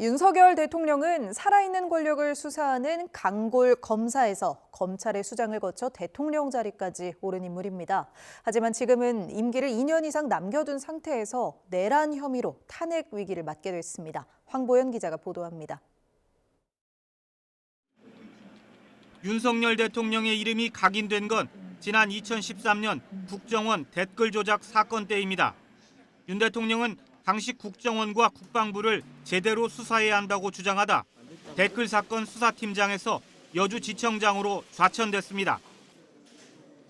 윤석열 대통령은 살아있는 권력을 수사하는 강골 검사에서 검찰의 수장을 거쳐 대통령 자리까지 오른 인물입니다. 하지만 지금은 임기를 2년 이상 남겨둔 상태에서 내란 혐의로 탄핵 위기를 맞게 됐습니다. 황보연 기자가 보도합니다. 윤석열 대통령의 이름이 각인된 건 지난 2013년 국정원 댓글 조작 사건 때입니다. 윤 대통령은 당시 국정원과 국방부를 제대로 수사해야 한다고 주장하다 댓글 사건 수사팀장에서 여주지청장으로 좌천됐습니다.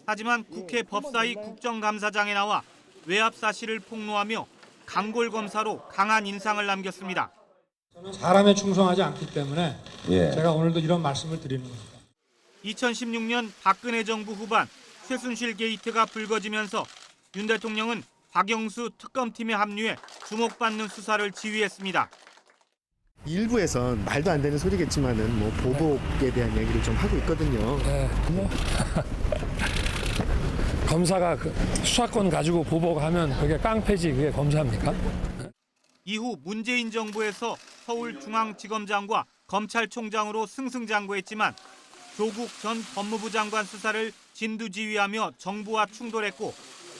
하지만 국회 법사위 국정감사장에 나와 외압 사실을 폭로하며 강골 검사로 강한 인상을 남겼습니다. 저는 사람에 충성하지 않기 때문에 제가 오늘도 이런 말씀을 드리는 겁니다. 2016년 박근혜 정부 후반 최순실 게이트가 불거지면서 윤 대통령은 박영수 특검팀에 합류해 주목받는 수사를 지휘했습니다. 일부에선 말도 안 되는 소리겠지만은 뭐 보복에 대한 얘기를 좀 하고 있거든요. 네, 검사가 수사권 가지고 보복하면 그게 깡패지 그게 검사입니까? 이후 문재인 정부에서 서울중앙지검장과 검찰총장으로 승승장구했지만 조국 전 법무부 장관 수사를 진두지휘하며 정부와 충돌했고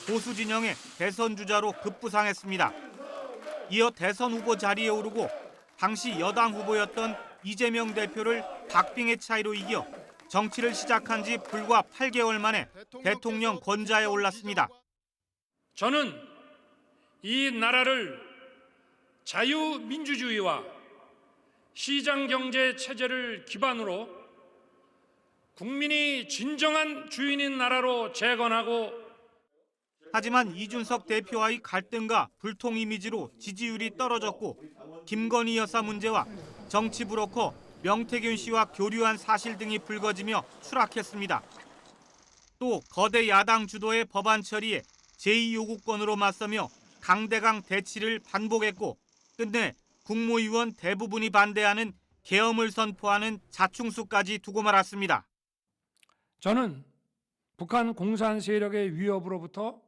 보수 진영의 대선 주자로 급부상했습니다. 이어 대선 후보 자리에 오르고 당시 여당 후보였던 이재명 대표를 박빙의 차이로 이겨 정치를 시작한 지 불과 8개월 만에 대통령 권좌에 올랐습니다. 저는 이 나라를 자유민주주의와 시장경제 체제를 기반으로 국민이 진정한 주인인 나라로 재건하고 하지만 이준석 대표와의 갈등과 불통 이미지로 지지율이 떨어졌고 김건희 여사 문제와 정치 브로커 명태균 씨와 교류한 사실 등이 불거지며 추락했습니다. 또 거대 야당 주도의 법안 처리에 제2요구권으로 맞서며 강대강 대치를 반복했고 끝내 국무위원 대부분이 반대하는 계엄을 선포하는 자충수까지 두고 말았습니다. 저는 북한 공산 세력의 위협으로부터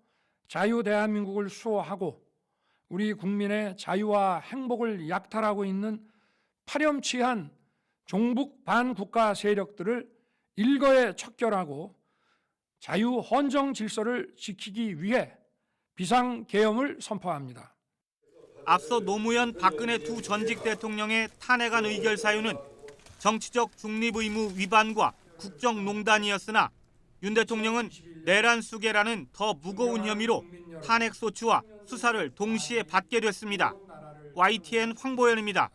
자유 대한민국을 수호하고 우리 국민의 자유와 행복을 약탈하고 있는 파렴치한 종북 반국가 세력들을 일거에 척결하고 자유 헌정 질서를 지키기 위해 비상계엄을 선포합니다. 앞서 노무현 박근혜 두 전직 대통령의 탄핵안 의결 사유는 정치적 중립 의무 위반과 국정농단이었으나 윤 대통령은 내란 수괴라는 더 무거운 혐의로 탄핵 소추와 수사를 동시에 받게 됐습니다. YTN 황보연입니다.